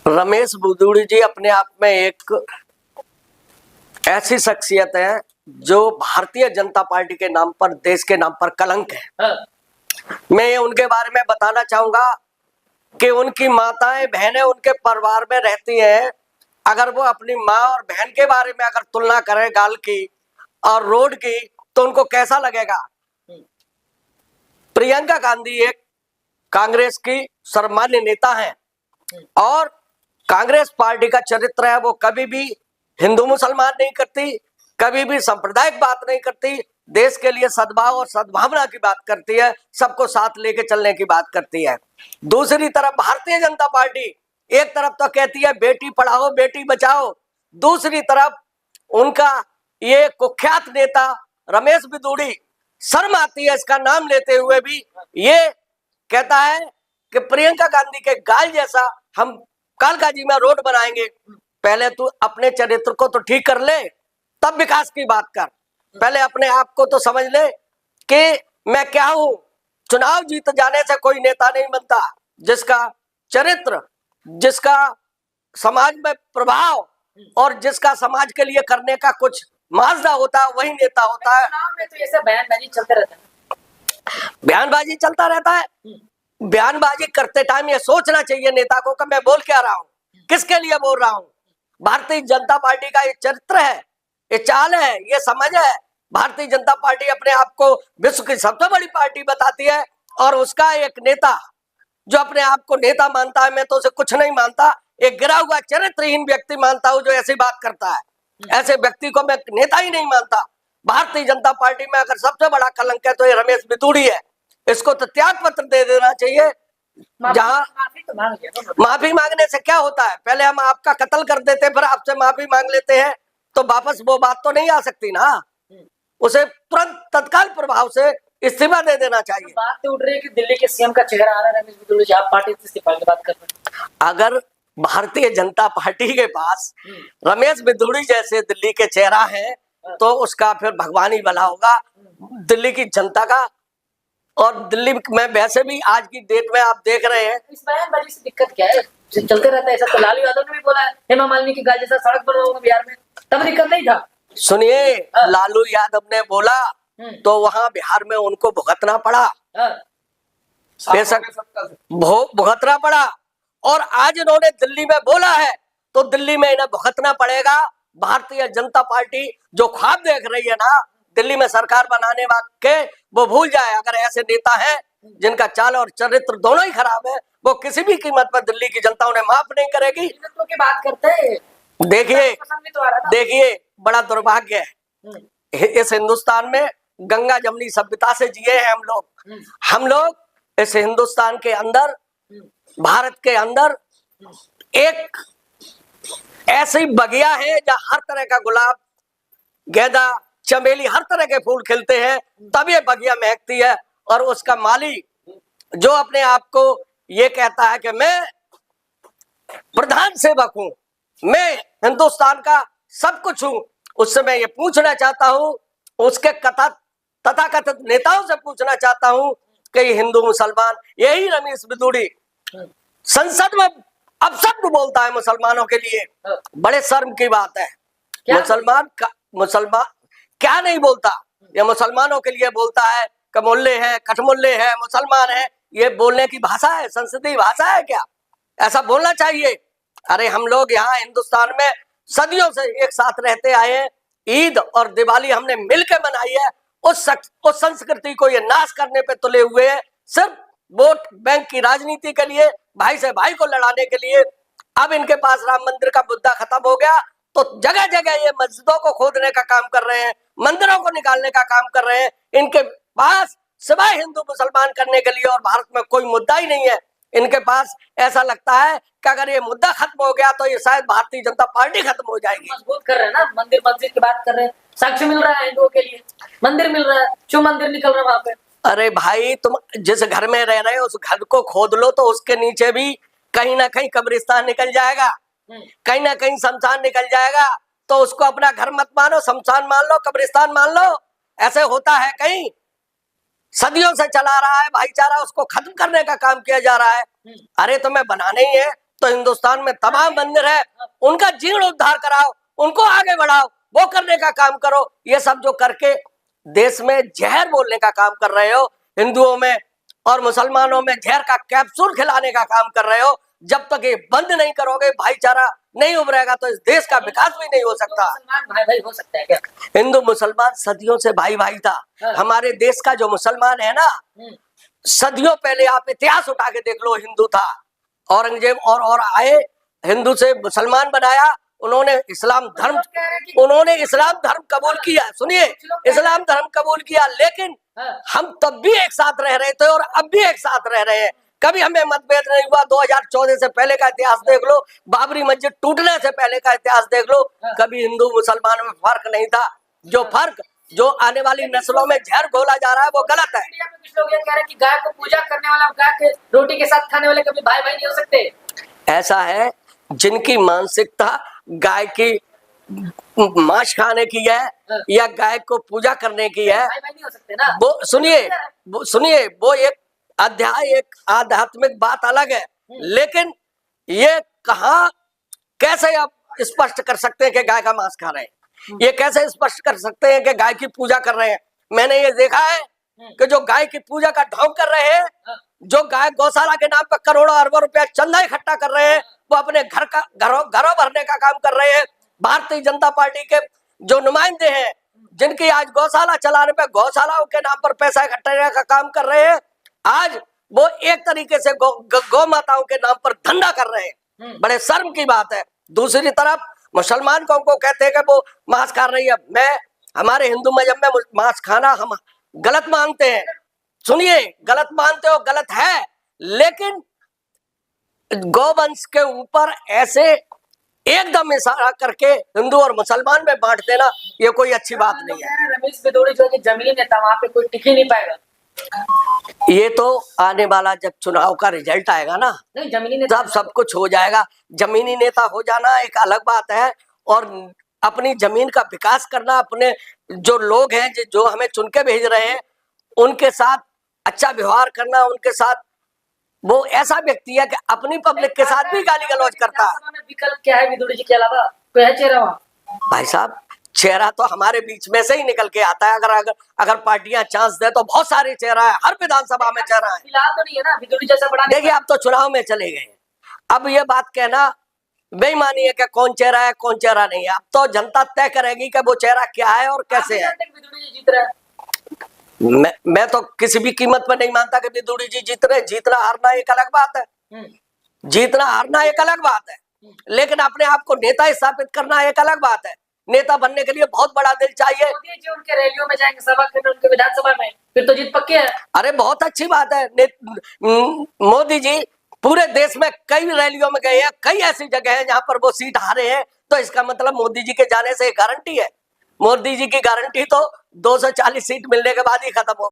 रमेश बुदूड़ी जी अपने आप में एक ऐसी शख्सियत है जो भारतीय जनता पार्टी के नाम पर, देश के नाम पर कलंक है। मैं उनके बारे में बताना चाहूंगा कि उनकी माताएं बहनें उनके परिवार में रहती हैं। अगर वो अपनी माँ और बहन के बारे में अगर तुलना करें गाल की और रोड की, तो उनको कैसा लगेगा। प्रियंका गांधी एक कांग्रेस की सर्वमान्य नेता हैं और कांग्रेस पार्टी का चरित्र है, वो कभी भी हिंदू मुसलमान नहीं करती, कभी भी सांप्रदायिक बात नहीं करती, देश के लिए सद्भाव और सद्भावना की बात करती है, सबको साथ लेके चलने की बात करती है। दूसरी तरफ भारतीय जनता पार्टी एक तरफ तो कहती है बेटी पढ़ाओ बेटी बचाओ, दूसरी तरफ उनका ये कुख्यात नेता रमेश बिदूड़ी, शर्म आती है इसका नाम लेते हुए भी, ये कहता है कि प्रियंका गांधी के गाल जैसा हम कालकाजी में रोड बनाएंगे। पहले तू अपने चरित्र को तो ठीक कर ले, तब विकास की बात कर। पहले अपने आप को तो समझ ले कि मैं क्या हूं। चुनाव जीत जाने से कोई नेता नहीं बनता। जिसका चरित्र, जिसका समाज में प्रभाव और जिसका समाज के लिए करने का कुछ माजदा होता है, वही नेता होता है। चुनाव में तो ऐसा बयानबाजी चलता रहता है, बयानबाजी चलता रहता है। बयानबाजी करते टाइम ये सोचना चाहिए नेता को कि मैं बोल क्या रहा हूं, किसके लिए बोल रहा हूं। भारतीय जनता पार्टी का ये चरित्र है, ये चाल है, ये समझ है। भारतीय जनता पार्टी अपने आप को विश्व की सबसे बड़ी पार्टी बताती है और उसका एक नेता जो अपने आप को नेता मानता है, मैं तो उसे कुछ नहीं मानता, एक गिरा हुआ चरित्रहीन व्यक्ति मानता हूं जो ऐसी बात करता है। ऐसे व्यक्ति को मैं नेता ही नहीं मानता। भारतीय जनता पार्टी में अगर सबसे बड़ा कलंक है तो ये रमेश बिदूड़ी है। इसको तो त्याग पत्र दे देना चाहिए। जहां माफी मांगने से क्या होता है, पहले हम आपका कत्ल कर देते फिर आपसे माफी मांग लेते हैं, तो वापस वो बात तो नहीं आ सकती ना। उसे तुरंत तत्काल प्रभाव से इस्तीफा दे देना चाहिए। बात तो उठ रही है कि दिल्ली के सीएम का चेहरा आ रहा है रमेश बिदूड़ी, आप पार्टी से इस्तीफा की बात कर रहे हैं। अगर भारतीय जनता पार्टी के पास रमेश बिदूड़ी जैसे दिल्ली के चेहरा है तो उसका फिर भगवान ही भला होगा दिल्ली की जनता का। और दिल्ली में वैसे भी आज की डेट में आप देख रहे हैं, इस बयानबाजी से दिक्कत क्या है, चलते रहता है ऐसा। तो लालू यादव ने भी बोला है हेमा मालिनी की गाय जैसा सड़क बना होगा बिहार में, तब दिक्कत नहीं था। सुनिए, लालू यादव ने बोला तो वहां बिहार में उनको भुगतना पड़ा, बेशक भुगतना पड़ा। और आज इन्होंने दिल्ली में बोला है तो दिल्ली में इन्हें भुगतना पड़ेगा। भारतीय जनता पार्टी जो ख्वाब देख रही है ना दिल्ली में सरकार बनाने के, वो भूल जाए। अगर ऐसे नेता हैं जिनका चाल और चरित्र दोनों ही खराब है, वो किसी भी कीमत पर दिल्ली की जनता उन्हें माफ नहीं करेगी। की बात करते हैं, देखिए बड़ा दुर्भाग्य है, इस हिंदुस्तान में गंगा जमनी सभ्यता से जिए हैं हम लोग इस हिंदुस्तान के अंदर, भारत के अंदर एक ऐसी बगिया है जहां हर तरह का गुलाब, गेंदा, चमेली, हर तरह के फूल खिलते हैं, तब ये बगिया महकती है। और उसका माली जो अपने आप को ये कहता है कि मैं प्रधान सेवक हूं, मैं हिंदुस्तान का सब कुछ हूं, उससे मैं ये पूछना चाहता हूं, उसके तथाकथित नेताओं से पूछना चाहता हूं कि हिंदू मुसलमान, यही रमेश बिदूड़ी संसद में अब शब्द बोलता है मुसलमानों के लिए। बड़े शर्म की बात है। मुसलमान क्या नहीं बोलता, ये मुसलमानों के लिए बोलता है कि मुल्ले हैं, कठमुल्ले हैं, मुसलमान हैं। ये बोलने की भाषा है, संसदीय भाषा है क्या? ऐसा बोलना चाहिए। अरे हम लोग यहाँ हिंदुस्तान में सदियों से एक साथ रहते आए हैं, ईद और दिवाली हमने मिलकर मनाई है। उस संस्कृति को ये नाश करने पे तुले हुए हैं, सिर्फ वोट बैंक की राजनीति के लिए, भाई से भाई को लड़ाने के लिए। अब इनके पास राम मंदिर का मुद्दा खत्म हो गया तो जगह जगह ये मस्जिदों को खोदने का काम कर रहे हैं, मंदिरों को निकालने का काम कर रहे हैं। इनके पास सिवाय हिंदू मुसलमान करने के लिए और भारत में कोई मुद्दा ही नहीं है। इनके पास ऐसा लगता है कि अगर ये मुद्दा खत्म हो गया तो ये शायद भारतीय जनता पार्टी खत्म हो जाएगी। मजबूत कर रहे हैं ना, मंदिर मस्जिद की बात कर रहे हैं, साक्ष्य मिल रहा है हिंदुओं के लिए, मंदिर मिल रहा है, क्यों मंदिर निकल रहा है वहां पे। अरे भाई, तुम जिस घर में रह रहे हो उस घर को खोद लो तो उसके नीचे भी कहीं ना कहीं कब्रिस्तान निकल जाएगा, कहीं ना कहीं शमशान निकल जाएगा। तो उसको अपना घर मत मानो, शमशान मान लो, कब्रिस्तान मान लो। ऐसे होता है कहीं? सदियों से चला रहा है भाईचारा, उसको खत्म करने का काम किया जा रहा है। अरे तुम्हें बनाना ही है तो हिंदुस्तान में तमाम मंदिर है, उनका जीर्ण उद्धार कराओ, उनको आगे बढ़ाओ, वो करने का काम करो। ये सब जो करके देश में जहर बोलने का काम कर रहे हो, हिंदुओं में और मुसलमानों में जहर का कैप्सूल खिलाने का काम कर रहे हो, जब तक ये बंद नहीं करोगे, भाईचारा नहीं उभरेगा तो इस देश का विकास भी नहीं हो सकता। मुसलमान भाई भाई हो सकता है क्या? हिंदू मुसलमान सदियों से भाई भाई था। हमारे देश का जो मुसलमान है ना, सदियों पहले आप इतिहास उठा के देख लो, हिंदू था। औरंगजेब और आए, हिंदू से मुसलमान बनाया, उन्होंने इस्लाम धर्म कबूल किया। सुनिए, इस्लाम धर्म कबूल किया, लेकिन हम तब भी एक साथ रह रहे थे और अब भी एक साथ रह रहे हैं। कभी हमें मतभेद नहीं हुआ। 2014 से पहले का इतिहास देख लो, बाबरी मस्जिद टूटने से पहले का इतिहास देख लो, कभी हिंदू मुसलमान में फर्क नहीं था। जो आने वाली नस्लों में जहर घोला जा रहा है वो गलत है। कुछ लोग ये कह रहे हैं कि गाय को पूजा करने वाला, गाय के रोटी के साथ खाने वाले कभी भाई भाई नहीं हो सकते। ऐसा है जिनकी मानसिकता गाय की मांस खाने की है या गाय को पूजा करने की है, भाई भाई नहीं हो सकते ना। वो सुनिए, वो एक अध्याय, एक आध्यात्मिक बात अलग है, लेकिन ये कहाँ कैसे आप स्पष्ट कर सकते हैं कि गाय का मांस खा रहे हैं? ये कैसे स्पष्ट कर सकते हैं कि गाय की पूजा कर रहे हैं? मैंने ये देखा है कि जो गाय की पूजा का ढोंग कर रहे हैं, जो गाय गौशाला के नाम पर करोड़ों अरबों रुपया चंदा इकट्ठा कर रहे हैं, वो अपने घरों भरने का काम कर रहे हैं। भारतीय जनता पार्टी के जो नुमाइंदे हैं, जिनकी आज गौशाला चलाने पे गौशालाओं के नाम पर पैसा इकट्ठा करने का काम कर रहे हैं, आज वो एक तरीके से गौ माताओं के नाम पर धंधा कर रहे हैं। बड़े शर्म की बात है। दूसरी तरफ मुसलमान को कहते हैं कि वो मांस खा रही है। हमारे हिंदू मजहब में मांस खाना हम गलत मानते हैं। सुनिए, गलत मानते हो, गलत है, लेकिन गौवंश के ऊपर ऐसे एकदम इशारा करके हिंदू और मुसलमान में बांट देना, ये कोई अच्छी बात नहीं है। रमेश बिदोड़ी जो कि जमीनी नेता, वहां पे कोई टिक ही नहीं पाएगा। ये तो आने वाला जब चुनाव का रिजल्ट आएगा ना, नहीं, जमीनी नेता तब सब कुछ हो जाएगा। जमीनी नेता हो जाना एक अलग बात है, और अपनी जमीन का विकास करना, अपने जो लोग हैं जो हमें चुन के भेज रहे हैं, उनके साथ अच्छा व्यवहार करना, उनके साथ वो ऐसा व्यक्ति है कि अपनी पब्लिक के साथ भी गाली गलौज करता है। विकल्प क्या है बिदोड़ी जी के अलावा? कोई है चेहरा वहाँ? भाई साहब, चेहरा तो हमारे बीच में से ही निकल के आता है। अगर पार्टियां चांस दे तो बहुत सारे चेहरा है, हर विधानसभा में चेहरा है। फिलहाल तो नहीं है ना बिदोड़ी जैसा बड़ा। देखिए, अब तो चुनाव में चले गए, अब ये बात कहना बेईमानी है कि कौन चेहरा है कौन चेहरा नहीं है। अब तो जनता तय करेगी कि वो चेहरा क्या है और कैसे है। बिदोड़ी जी जीत रहे हैं। मैं तो किसी भी कीमत पर नहीं मानता कि बिदोड़ी जी जीत रहे। जीतना हारना एक अलग बात है, जीतना हारना एक अलग बात है, लेकिन अपने आप को नेता स्थापित करना एक अलग बात है। नेता बनने के लिए बहुत बड़ा दिल चाहिए। मोदी जी उनके रैलियों में जाएंगे, सभा करने उनके विधानसभा में, फिर तो जीत पक्की है। अरे बहुत अच्छी बात है। मोदी जी पूरे देश में कई रैलियों में गए हैं, कई ऐसी जगह है जहां पर वो सीट हारे हैं, तो इसका मतलब मोदी जी के जाने से गारंटी है। मोदी जी की गारंटी तो 240 सीट मिलने के बाद ही खत्म हो